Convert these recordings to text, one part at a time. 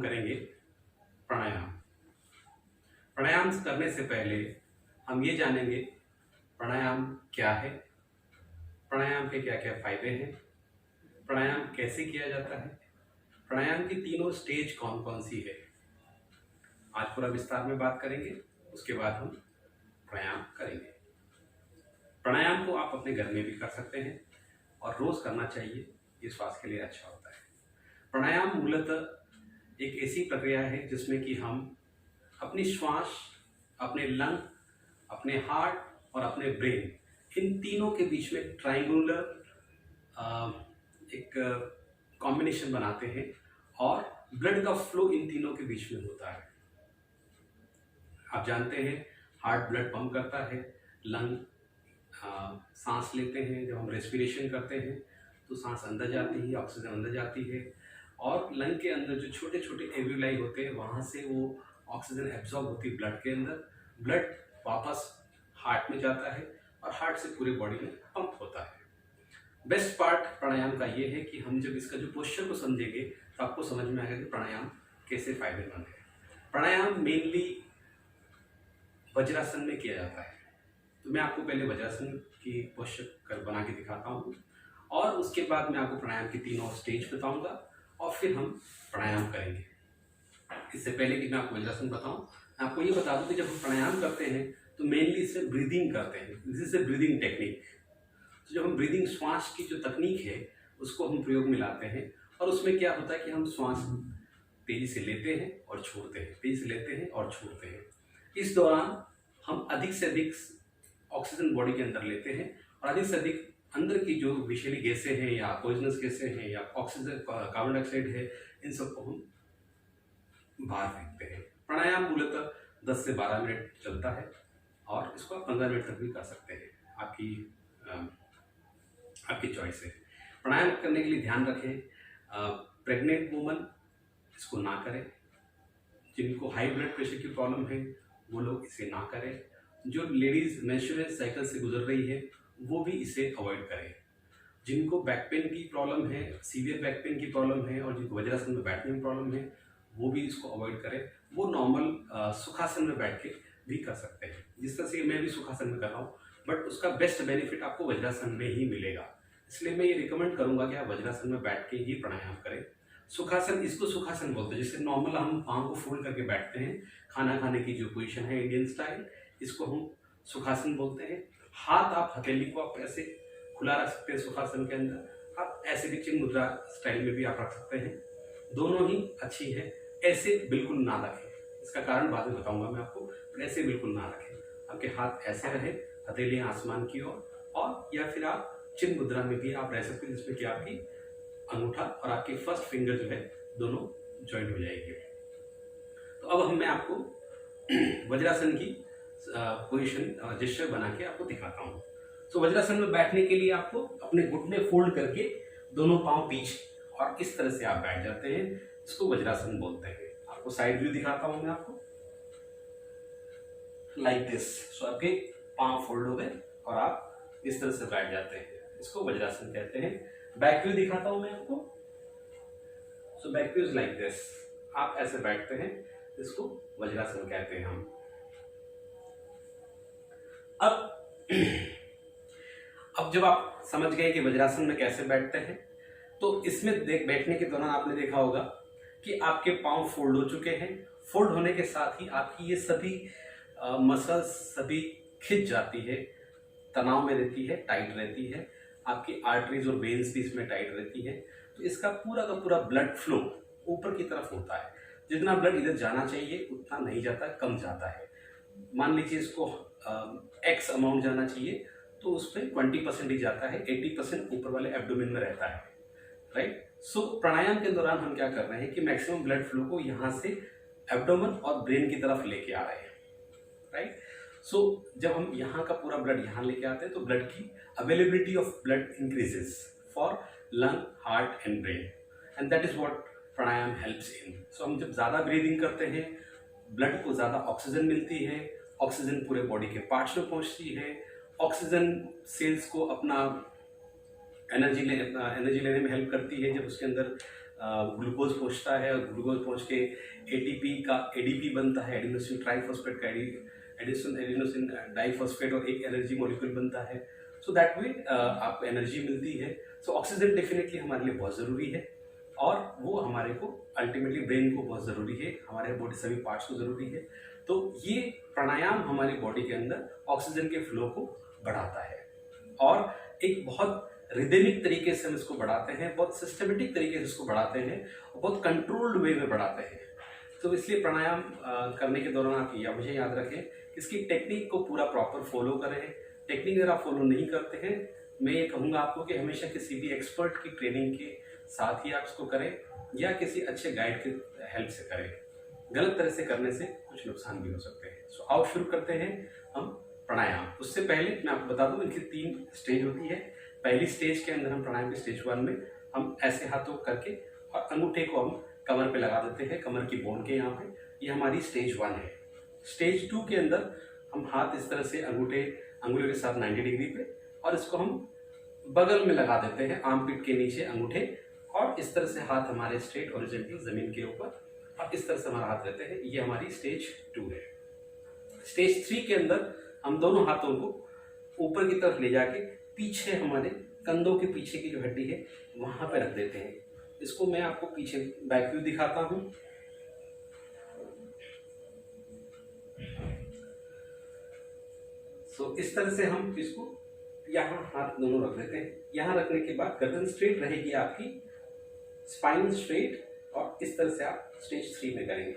करेंगे प्राणायाम। प्राणायाम करने से पहले हम ये जानेंगे प्राणायाम क्या है, प्राणायाम के क्या क्या फायदे हैं, प्राणायाम कैसे किया जाता है, प्राणायाम की तीनों स्टेज कौन कौन सी है। आज पूरा विस्तार में बात करेंगे, उसके बाद हम प्राणायाम करेंगे। प्राणायाम को आप अपने घर में भी कर सकते हैं और रोज करना चाहिए, ये स्वास्थ्य के लिए अच्छा होता है। प्राणायाम मूलतः एक ऐसी प्रक्रिया है जिसमें कि हम अपनी श्वास, अपने लंग, अपने हार्ट और अपने ब्रेन, इन तीनों के बीच में ट्रायंगुलर एक कॉम्बिनेशन बनाते हैं और ब्लड का फ्लो इन तीनों के बीच में होता है। आप जानते हैं हार्ट ब्लड पंप करता है, लंग सांस लेते हैं, जब हम रेस्पिरेशन करते हैं तो सांस अंदर जाती है, ऑक्सीजन अंदर जाती है और लंग के अंदर जो छोटे छोटे एल्वियोलाई होते हैं वहाँ से वो ऑक्सीजन एब्जॉर्ब होती है ब्लड के अंदर, ब्लड वापस हार्ट में जाता है और हार्ट से पूरी बॉडी में पंप होता है। बेस्ट पार्ट प्राणायाम का ये है कि हम जब इसका जो पोस्चर को समझेंगे तो आपको समझ में आएगा कि प्राणायाम कैसे फायदेमंद है। प्राणायाम मेनली वज्रासन में किया जाता है, तो मैं आपको पहले वज्रासन की पोस्चर बना के दिखाता हूँ और उसके बाद मैं आपको प्राणायाम की तीनों स्टेज बताऊंगा और फिर हम प्राणायाम करेंगे। इससे पहले कि मैं आपको वज्रासन बताऊं, मैं आपको ये बता दूं कि जब हम प्राणायाम करते हैं तो मेनली इसमें ब्रीदिंग करते हैं, this is a breathing technique. तो जब हम ब्रीदिंग श्वास की जो तकनीक है उसको हम प्रयोग में लाते हैं और उसमें क्या होता है कि हम श्वास तेजी से लेते हैं और छोड़ते हैं, तेजी से लेते हैं और छोड़ते हैं। इस दौरान हम अधिक से अधिक ऑक्सीजन बॉडी के अंदर लेते हैं और अधिक से अधिक अंदर की जो विषैली गैसें हैं या पॉइजनस गैसें हैं या ऑक्सीजन कार्बन डाइऑक्साइड है, इन सबको हम बाहर फेंकते हैं। प्राणायाम मूलतः 10 से 12 मिनट चलता है और इसको आप 15 मिनट तक भी कर सकते हैं, आपकी चॉइस है। प्राणायाम करने के लिए ध्यान रखें, प्रेग्नेंट वुमन इसको ना करें, जिनको हाई ब्लड प्रेशर की प्रॉब्लम है वो लोग इसे ना करें, जो लेडीज मेंस्ट्रुअल साइकिल से गुजर रही है वो भी इसे अवॉइड करें, जिनको बैक पेन की प्रॉब्लम है, सीवियर बैक पेन की प्रॉब्लम है और जिनको वज्रासन में बैठने में प्रॉब्लम है वो भी इसको अवॉइड करें। वो नॉर्मल सुखासन में बैठ के भी कर सकते हैं, जिस तरह से मैं भी सुखासन में कर रहा हूँ, बट उसका बेस्ट बेनिफिट आपको वज्रासन में ही मिलेगा। इसलिए मैं ये रिकमेंड करूंगा कि आप वज्रासन में बैठ के ही प्राणायाम करें। सुखासन, इसको सुखासन बोलते हैं, जिससे नॉर्मल हम पाँव को फोल्ड करके बैठते हैं, खाना खाने की जो पोजीशन है इंडियन स्टाइल, इसको हम सुखासन बोलते हैं। हाथ आप हथेली को आप ऐसे खुला रख सकते हैं सुखासन के अंदर, आप ऐसे भी चिन्ह मुद्रा स्टाइल में भी आप रख सकते हैं, दोनों ही अच्छी है। ऐसे बिल्कुल ना रखें, इसका कारण बाद में बताऊंगा मैं आपको, पर ऐसे बिल्कुल ना रखें। आपके हाथ ऐसे रहे, हथेली आसमान की ओर, और या फिर आप चिन्ह मुद्रा में भी आप रह सकते हैं, जिसमें कि आपकी अंगूठा और आपकी फर्स्ट फिंगर जो है दोनों ज्वाइंट हो जाएगी। तो अब मैं आपको वज्रासन की पोजीशन जेस्चर बना के आपको दिखाता हूँ। तो वज्रासन में बैठने के लिए आपको अपने घुटने फोल्ड करके दोनों पांव पीछे और इस तरह से आप बैठ जाते हैं, इसको वज्रासन बोलते हैं। आपको साइड व्यू दिखाता हूँ मैं आपको, लाइक दिस। सो आपके पांव फोल्ड हो गए और आप इस तरह से बैठ जाते हैं, इसको वज्रासन कहते हैं। बैक व्यू दिखाता हूँ मैं आपको। So back view is like this, आप ऐसे बैठते हैं, इसको वज्रासन कहते हैं हम। अब जब आप समझ गए कि वज्रासन में कैसे बैठते हैं, तो इसमें बैठने के दौरान आपने देखा होगा कि आपके पांव फोल्ड हो चुके हैं। फोल्ड होने के साथ ही आपकी ये सभी मसल्स सभी खिंच जाती है, तनाव में रहती है, टाइट रहती है, आपकी आर्टरीज और वेन्स भी इसमें टाइट रहती है। तो इसका पूरा का पूरा ब्लड फ्लो ऊपर की तरफ होता है। जितना ब्लड इधर जाना चाहिए उतना नहीं जाता, कम जाता है। मान लीजिए इसको एक्स अमाउंट जाना चाहिए तो उसमें 20% ही जाता है, 80% ऊपर वाले एब्डोमेन में रहता है, राइट। सो प्राणायाम के दौरान हम क्या कर रहे हैं कि मैक्सिमम ब्लड फ्लो को यहाँ से एब्डोमेन और ब्रेन की तरफ लेके आ रहे हैं, राइट। सो जब हम यहाँ का पूरा ब्लड यहाँ लेके आते हैं तो ब्लड की availability of blood increases for lung, heart and brain, and that is what pranayama helps in. So हम जब ज़्यादा ब्रीदिंग करते हैं, ब्लड को ज़्यादा ऑक्सीजन मिलती है, ऑक्सीजन पूरे बॉडी के पार्ट्स में पहुँचती है, ऑक्सीजन सेल्स को अपना एनर्जी लेने में हेल्प करती है। जब उसके अंदर ग्लूकोज पहुँचता है, और ग्लूकोज पहुँच के एटीपी का एडीपी बनता है, एडिनोसिन ट्राइफॉस्फेट का एडिनोसिन डाइफॉस्फेट, और एक एनर्जी मॉलिक्यूल बनता है। सो दैट वे आपको एनर्जी मिलती है। सो ऑक्सीजन डेफिनेटली हमारे लिए बहुत ज़रूरी है, और वो हमारे को अल्टीमेटली ब्रेन को बहुत ज़रूरी है, हमारे बॉडी सभी पार्ट्स को ज़रूरी है। तो ये प्राणायाम हमारी बॉडी के अंदर ऑक्सीजन के फ्लो को बढ़ाता है, और एक बहुत रिदमिक तरीके से हम इसको बढ़ाते हैं, बहुत सिस्टमेटिक तरीके से इसको बढ़ाते हैं, और बहुत कंट्रोल्ड वे में बढ़ाते हैं। तो इसलिए प्राणायाम करने के दौरान आप मुझे याद रखें, इसकी टेक्निक को पूरा प्रॉपर फॉलो करें। टेक्निक अगर आप फॉलो नहीं करते हैं, मैं ये कहूँगा आपको कि हमेशा किसी भी एक्सपर्ट की ट्रेनिंग के साथ ही आप इसको करें, या किसी अच्छे गाइड के हेल्प से करें। गलत तरह से करने से कुछ नुकसान भी हो सकते हैं। सो आओ शुरू करते हैं हम प्राणायाम। उससे पहले मैं आपको बता दूं, इनकी 3 स्टेज होती है। पहली स्टेज के अंदर हम प्राणायाम की स्टेज 1 में हम ऐसे हाथों करके और अंगूठे को हम कमर पे लगा देते हैं, कमर की बोन के यहाँ पे। ये हमारी स्टेज 1 है। स्टेज 2 के अंदर हम हाथ इस तरह से अंगुलियों के साथ 90 डिग्री पे, और इसको हम बगल में लगा देते हैं, आर्मपिट के नीचे अंगूठे, और इस तरह से हाथ हमारे स्ट्रेट हॉरिजॉन्टल जमीन के ऊपर, और इस तरह से हमारा हाथ रहते हैं। ये हमारी स्टेज 2 है। स्टेज 3 के अंदर हम दोनों हाथों को ऊपर की तरफ ले जाके पीछे, हमारे कंधों के पीछे की जो हड्डी है वहां पे रख देते हैं। इसको मैं आपको पीछे बैक व्यू दिखाता हूं। सो इस तरह से हम इसको यहाँ हाथ दोनों रख देते हैं। यहाँ रखने के बाद गर्दन स्ट्रेट रहेगी आपकी, स्पाइन स्ट्रेट, और इस तरह से आप स्टेज 3 में करेंगे।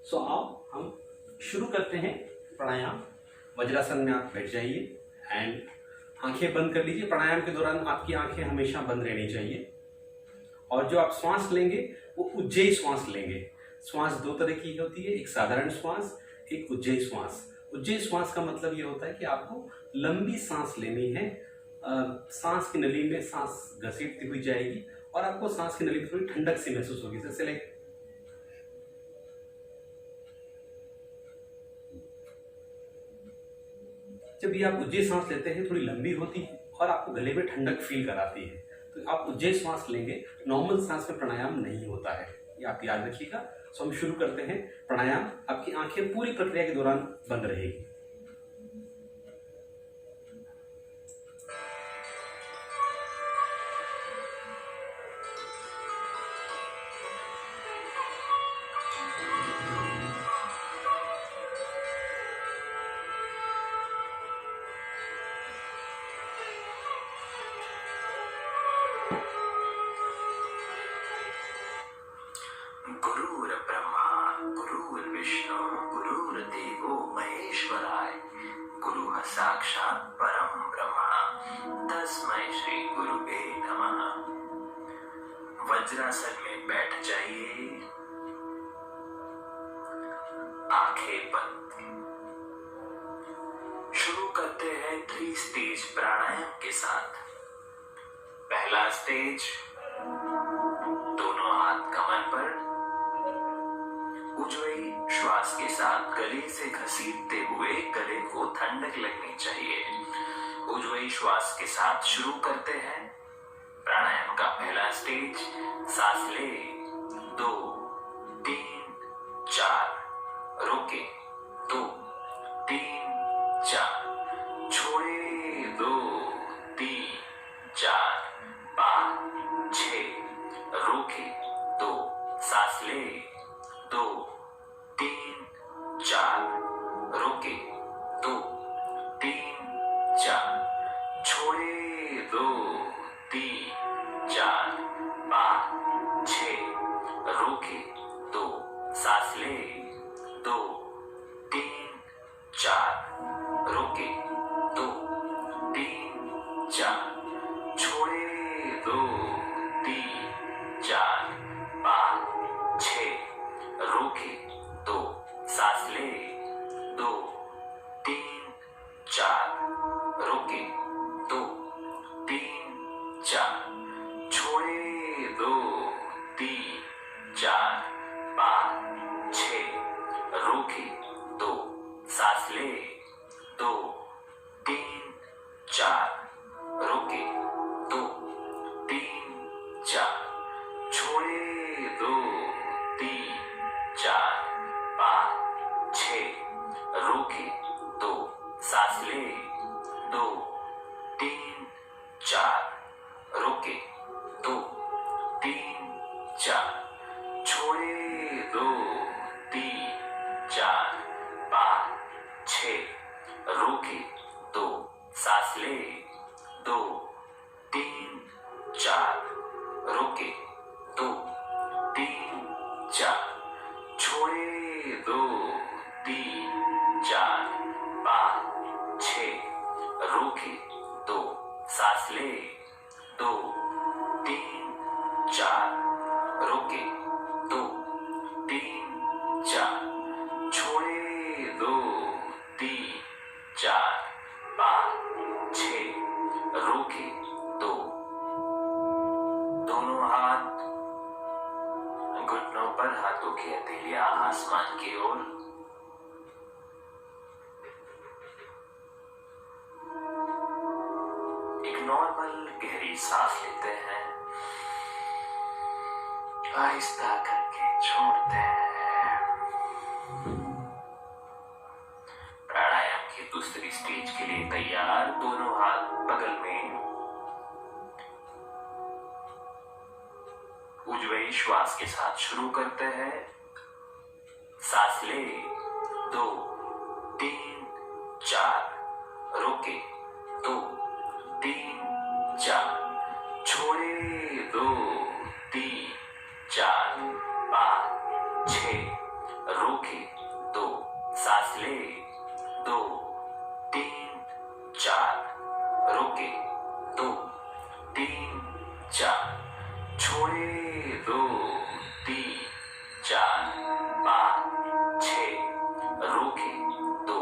सो आओ हम शुरू करते हैं प्राणायाम। वज्रासन में आप बैठ जाइए एंड आंखें बंद कर लीजिए। प्राणायाम के दौरान आपकी आंखें हमेशा बंद रहनी चाहिए, और जो आप श्वास लेंगे वो उज्जयी श्वास लेंगे। श्वास 2 तरह की होती है, एक साधारण श्वास, एक उज्जयी श्वास। उज्जयी श्वास का मतलब ये होता है कि आपको लंबी सांस लेनी है। सांस की नली में सांस घसीटती हुई जाएगी, और आपको सांस की नली में थोड़ी ठंडक सी महसूस होगी। जैसे लाइक जब ये आप उज्जयी सांस लेते हैं, थोड़ी लंबी होती है और आपको गले में ठंडक फील कराती है। तो आप उज्जयी सांस लेंगे, नॉर्मल सांस में प्राणायाम नहीं होता है, ये आप याद रखिएगा। सो हम शुरू करते हैं प्राणायाम। आपकी आंखें पूरी प्रक्रिया के दौरान बंद रहेगी। साक्षात परम ब्रह्म तस्मै श्री गुरुवे नमः। वज्रासन में बैठ जाइए, आंखें बंद। शुरू करते हैं 3 स्टेज प्राणायाम के साथ। पहला स्टेज, दोनों हाथ कमर पर, उज्जयी श्वास के साथ गले से घसीटते हुए गले को ठंडक लगनी चाहिए। उज्जयी श्वास के साथ शुरू करते हैं प्राणायाम का पहला स्टेज। सांस ले, 2 3 4, रोके, 2 3 4, छोड़े, 2 3 4 5 6, रोके, 2, सांस ले, 2 3 4, रोके, 2 3 4, छोड़े, 2 3 4 5 6, रोके, 2, सांस ले, 2 3 4, रोके, 2 3 4, छोड़े, 2 3 4 5 6, रोके, 2, सांस ले, 2 3 4, रोके, 2 3 4, छोड़े, 2 3 4 5 6, रोके, 2, सांस ले, 2 3 4, रोके, 2 3 4, छोड़े, 4 रोके 2 3 4 छोड़े 2 3 4 5 6 रोके 2 सांस ले 2 3 4 रोके 2 3 4 छोड़े 2 3 4 5 6 रोके 2 सांस ले 2 3 4 रोके 2 3 4 छोड़े 2 3 4 5 6 रोके 2 दोनों हाथ घुटनों पर, हाथों की हथेलियां आसमान की ओर। एक नॉर्मल गहरी सांस लेते हैं, आहिस्ता करके छोड़ते हैं। प्राणायाम की दूसरी स्टेज के लिए तैयार, दोनों हाथ बगल में। उज्ज्वल श्वास के साथ शुरू करते हैं। सांस ले 2 3 4 रोके 2 3 4 छोड़े 2 3 4 5 6 रोके 2 सांस ले 2 3 4 रोके 2 3 4 छोड़े 2 3 4 5 6 रोके 2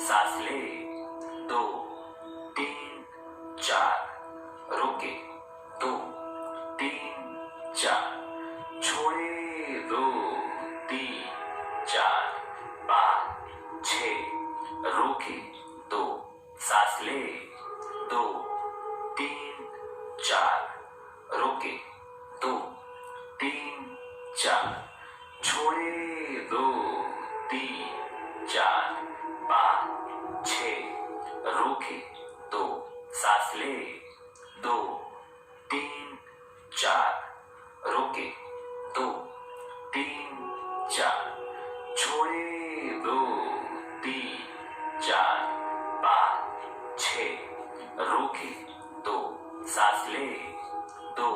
सांस ले 2 3 4 रोके 2 3 4 छोड़े 2 3 4 5 6 रोके 2 सांस ले 2 3 4 रोके 2 3 4 छोड़े 2 3 4 5 6 रोके 2 सांस ले 2 3 4 रोके 2 3 4 छोड़े 2 3 4 5 6 रोके 2 सांस ले 2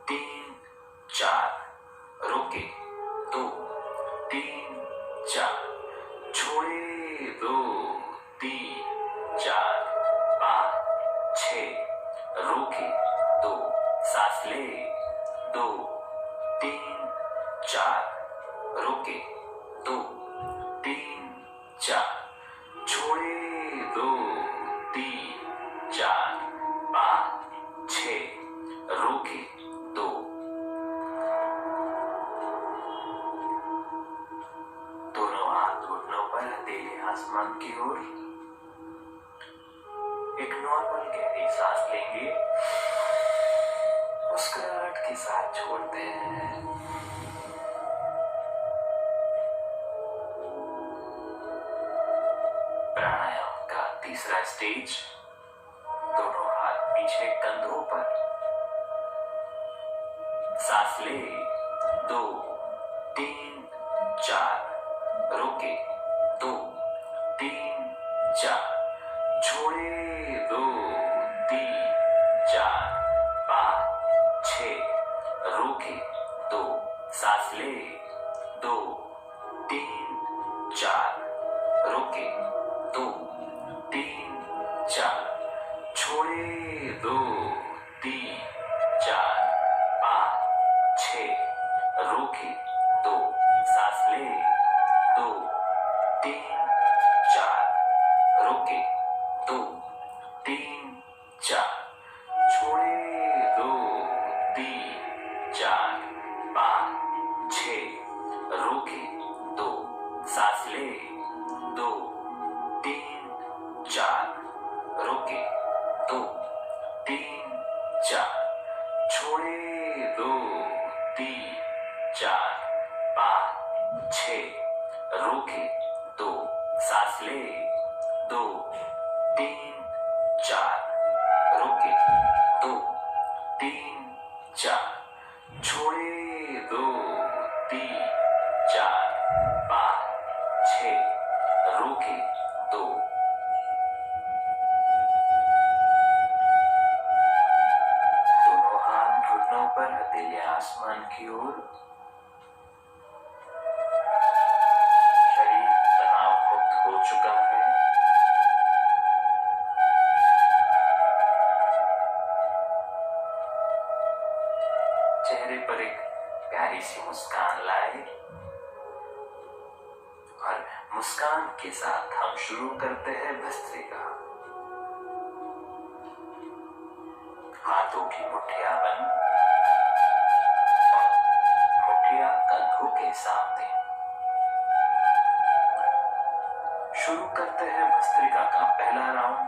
3 4 रोके 2 3 4 छोड़े 2 3 4 5 6 रोके 2 सांस ले 2 3 4 रोके 2 3 4 छोड़े 2 3 4 5 6 रोके 2 दोनों हाथ घुटनों पर, हथेली आसमान की ओर। एक नॉर्मल गहरी सांस लेंगे, मुस्कुराहट के साथ छोड़ते हैं। प्राणायाम का तीसरा स्टेज, दोनों हाथ पीछे कंधों पर। सांस ले 2 3 4 रोके 2 3 4 छोड़े 2 3 4 5 6 रोके 2 सांस ले 2 3 4 रोके 2 3 4 छोड़े 2 3 4 5 6 रोके 2 सांस ले 2 3 4 रोके 2 3 4 छोड़े 2 3 4 5 6 रोके 2 सांस ले 2 3 4 रोके 2 3 4 छोड़े 2 3 4 5 6 रोके 2 सांस ले 2 3 4 रोके 4 छोड़े 2 3 4 5 6 रोके 2 दोनों हाथ घुटनों पर हथेलियां आसमान की ओर शरीर तनाव मुक्त हो चुका है चेहरे पर एक प्यारी सी मुस्कान लाए और मुस्कान के साथ हम शुरू करते हैं भस्त्रिका। हाथों की मुठ्ठियां बंद और मुठ्ठियां कंधों के सामने। शुरू करते हैं भस्त्रिका का पहला round.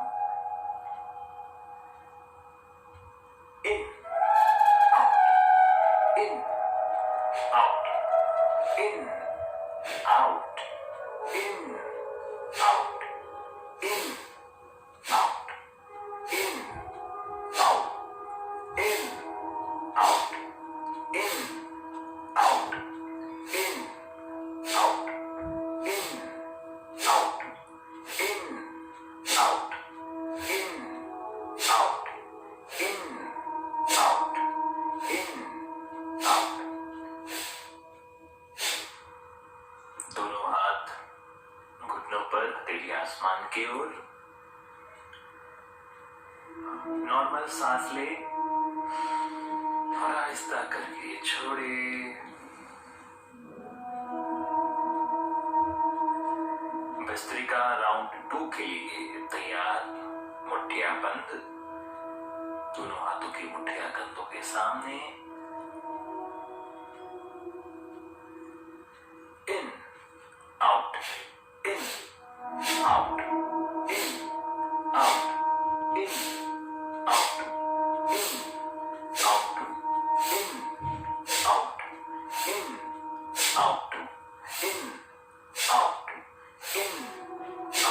In out in out in out in out in out in out in out in out in out in out in out in out in out in out. दोनों हाथ घुटनों पर हथेली आसमान की ओर। नॉर्मल सांस ले और आहिस्ता करके छोड़े। भस्त्रिका राउंड 2 के लिए तैयार। मुठ्ठियां बंद, दोनों हाथों की मुठ्ठियां कंधों के सामने। In out in out in out in out in out in out in out in out in out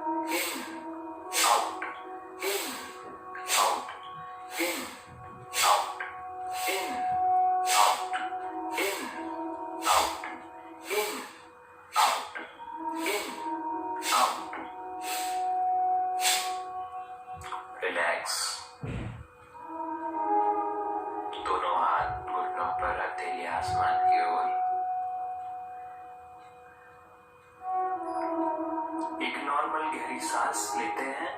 in out in out in out in out in out in out in out. Relax. दोनों हाथ घुटनों पर हथेली आसमान की ओर। एक normal गहरी सांस लेते हैं।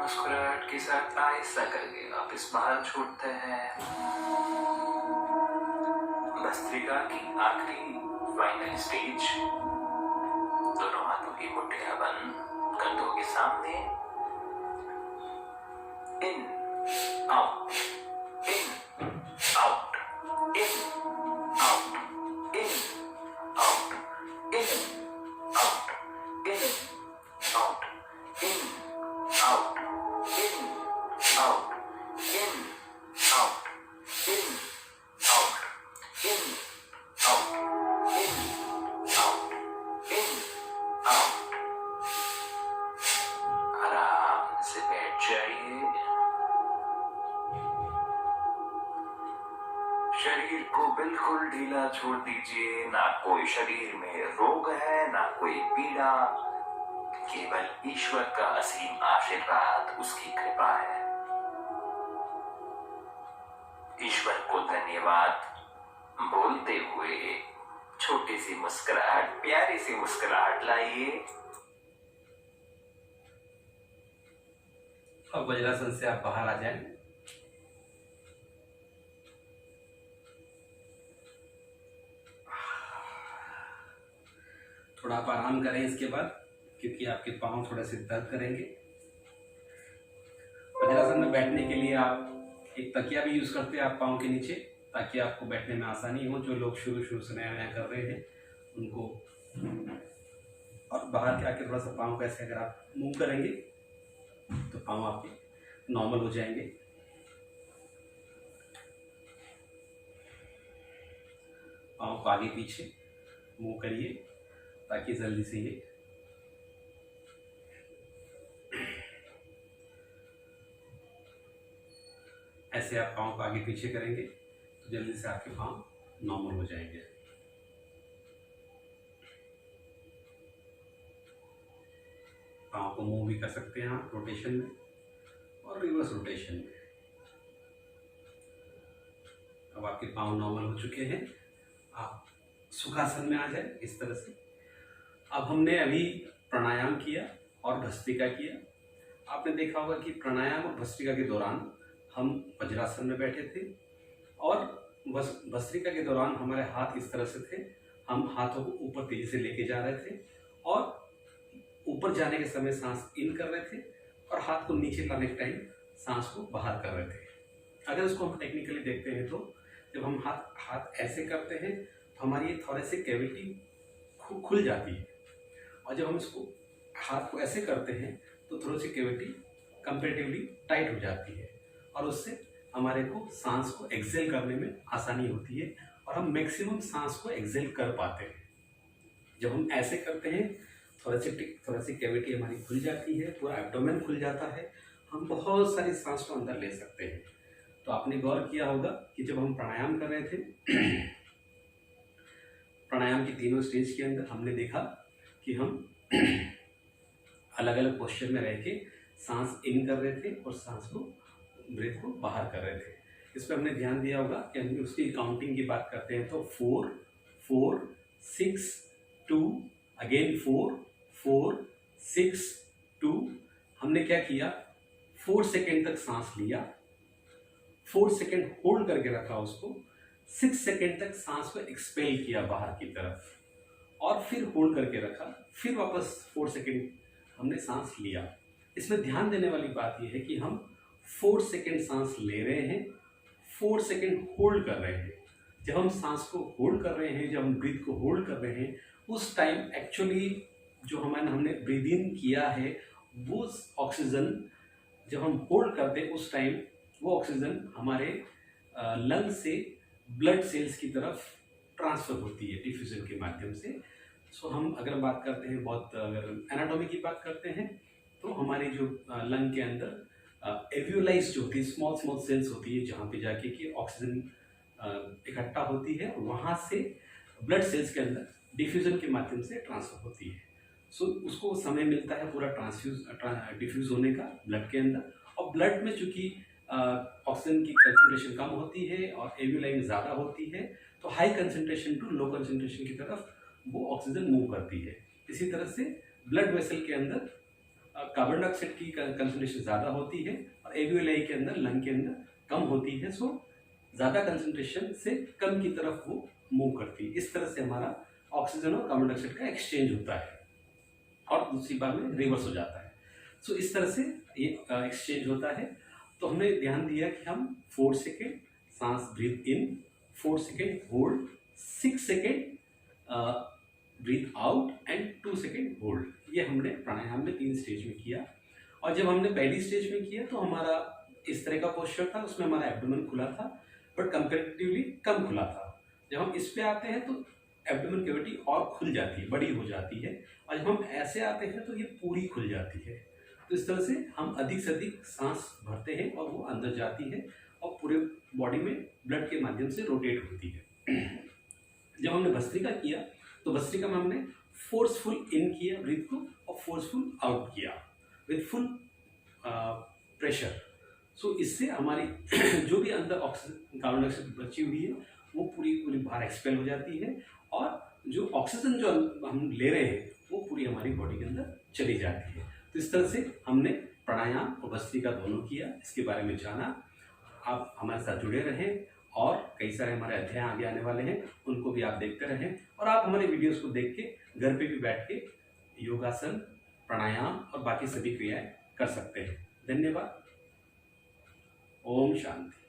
मुस्कुराहट के साथ आहिस्ता करके वापस बाहर छोड़ते हैं। भस्त्रिका की आखिरी फाइनल स्टेज। दोनों हाथों की मुठ्ठियां बंद, कंधों के सामने। In out in out in out in out in out in out in out in out in out in out in out in out in out. आराम से बैठ जाइए। शरीर को बिल्कुल ढीला छोड़ दीजिए। ना कोई शरीर में रोग है, ना कोई पीड़ा, केवल ईश्वर का असीम आशीर्वाद, उसकी कृपा है। ईश्वर को धन्यवाद बोलते हुए छोटी सी मुस्कुराहट, प्यारी सी मुस्कुराहट लाइए। अब वज्रासन से आप बाहर आ जाएं। थोड़ा आप आराम करें इसके बाद, क्योंकि आपके पांव थोड़े से दर्द करेंगे। वज्रासन में बैठने के लिए आप एक तकिया भी यूज करते हैं आप पांव के नीचे, ताकि आपको बैठने में आसानी हो। जो लोग शुरू से नया नया कर रहे हैं उनको। और बाहर के आके थोड़ा सा पाँव को ऐसे अगर आप मूव करेंगे तो पाँव आपके नॉर्मल हो जाएंगे। पाँव को आगे पीछे मूव करिए ताकि जल्दी से ये ऐसे आप पाँव को आगे पीछे करेंगे तो जल्दी से आपके पाँव नॉर्मल हो जाएंगे। पाँव को मूव भी कर सकते हैं आप रोटेशन में और रिवर्स रोटेशन में। अब आपके पाँव नॉर्मल हो चुके हैं, आप सुखासन में आ जाए इस तरह से। अब हमने अभी प्राणायाम किया और भस्त्रिका किया। आपने देखा होगा कि प्राणायाम और भस्त्रिका के दौरान हम वज्रासन में बैठे थे और भस्त्रिका के दौरान हमारे हाथ इस तरह से थे, हम हाथों को ऊपर तेजी से लेके जा रहे थे और ऊपर जाने के समय सांस इन कर रहे थे और हाथ को नीचे लाने के टाइम सांस को बाहर कर रहे थे। अगर इसको हम टेक्निकली देखते हैं तो जब हम हाथ ऐसे करते हैं तो हमारी ये थोरेसिक कैविटी खुल जाती है और जब हम इसको हाथ को ऐसे करते हैं तो थोरेसिक कैविटी कंपैरेटिवली टाइट हो जाती है और उससे हमारे को सांस को एक्सेल करने में आसानी होती है और हम मैक्सिमम सांस को एक्सेल कर पाते हैं। जब हम ऐसे करते हैं थोरेसिक कैविटी हमारी खुल जाती है, पूरा एब्डोमेन खुल जाता है, हम बहुत सारी सांस को अंदर ले सकते हैं। तो आपने गौर किया होगा कि जब हम प्राणायाम कर रहे थे प्राणायाम की तीनों स्टेज के अंदर हमने देखा कि हम अलग अलग पोस्चर में रह के सांस इन कर रहे थे और सांस को ब्रेथ को बाहर कर रहे थे। इस पर हमने ध्यान दिया होगा कि हम उसकी काउंटिंग की बात करते हैं तो 4 4 6 2 अगेन 4 4 6 2। हमने क्या किया, 4 सेकेंड तक सांस लिया, 4 सेकेंड होल्ड करके रखा उसको, 6 सेकेंड तक सांस को एक्सपेल किया बाहर की तरफ और फिर होल्ड करके रखा, फिर वापस 4 सेकेंड हमने सांस लिया। इसमें ध्यान देने वाली बात यह है कि हम 4 सेकेंड सांस ले रहे हैं, 4 सेकेंड होल्ड कर रहे हैं। जब हम सांस को होल्ड कर रहे हैं, जब हम ब्रीथ को होल्ड कर रहे हैं, उस टाइम एक्चुअली जो हमने ब्रीद इन किया है वो ऑक्सीजन जब हम होल्ड करते हैं उस टाइम वो ऑक्सीजन हमारे लंग से ब्लड सेल्स की तरफ ट्रांसफर होती है डिफ्यूजन के माध्यम से। सो हम अगर बात करते हैं अगर एनाटॉमी की बात करते हैं तो हमारे जो लंग के अंदर एवियोलाइज जो होती है, स्मॉल सेल्स होती है जहाँ पे जाके कि ऑक्सीजन इकट्ठा होती है, वहाँ से ब्लड सेल्स के अंदर डिफ्यूजन के माध्यम से ट्रांसफर होती है। सो उसको समय मिलता है पूरा डिफ्यूज होने का ब्लड के अंदर, और ब्लड में चूँकि ऑक्सीजन की कंसंट्रेशन कम होती है और एवियोलाई ज़्यादा होती है तो high concentration to low concentration की तरफ वो ऑक्सीजन मूव करती है। इसी तरह से ब्लड वेसल के अंदर कार्बन डाइऑक्साइड की कंसंट्रेशन ज़्यादा होती है और एवियोलाई के अंदर लंग के अंदर कम होती है। सो ज़्यादा कंसंट्रेशन से कम की तरफ वो मूव करती है। इस तरह से हमारा ऑक्सीजन और कार्बन डाइऑक्साइड का एक्सचेंज होता है और दूसरी बार में रिवर्स हो जाता है। सो इस तरह से ये एक्सचेंज होता है। तो हमने ध्यान दिया कि हम 4 सेकेंड सांस breathe in, 4 second hold, 6 second breathe out and 2 second hold. ये हमने प्राणायाम में 3 स्टेज में किया। और जब हमने पहली स्टेज में किया तो हमारा इस तरह का पोस्चर था, उसमें हमारा एब्डोमेन खुला था बट कंपैरेटिवली कम खुला था। जब हम इस पे आते हैं तो एब्डोमेन कैविटी और खुल जाती है, बड़ी हो जाती है, और जब हम ऐसे आते हैं तो ये पूरी खुल जाती है। तो इस तरह से हम अधिक से अधिक सांस भरते हैं और वो अंदर जाती है और पूरे बॉडी में ब्लड के माध्यम से रोटेट होती है। जब हमने भस्त्रिका किया तो भस्त्रिका में हमने फोर्सफुल इन किया ब्रीथ को और फोर्सफुल आउट किया विथ फुल प्रेशर। सो इससे हमारी जो भी अंदर ऑक्सीजन कार्बन डाइऑक्साइड बची हुई है वो पूरी बाहर एक्सपेल हो जाती है और जो ऑक्सीजन जो हम ले रहे हैं वो पूरी हमारी बॉडी के अंदर चली जाती है। तो इस तरह से हमने प्राणायाम और भस्त्रिका दोनों किया, इसके बारे में जाना। आप हमारे साथ जुड़े रहें और कई सारे हमारे अध्याय आगे आने वाले हैं, उनको भी आप देखते रहें। और आप हमारे वीडियोस को देख के घर पे भी बैठ के योगासन, प्राणायाम और बाकी सभी क्रियाएं कर सकते हैं। धन्यवाद। ओम शांति।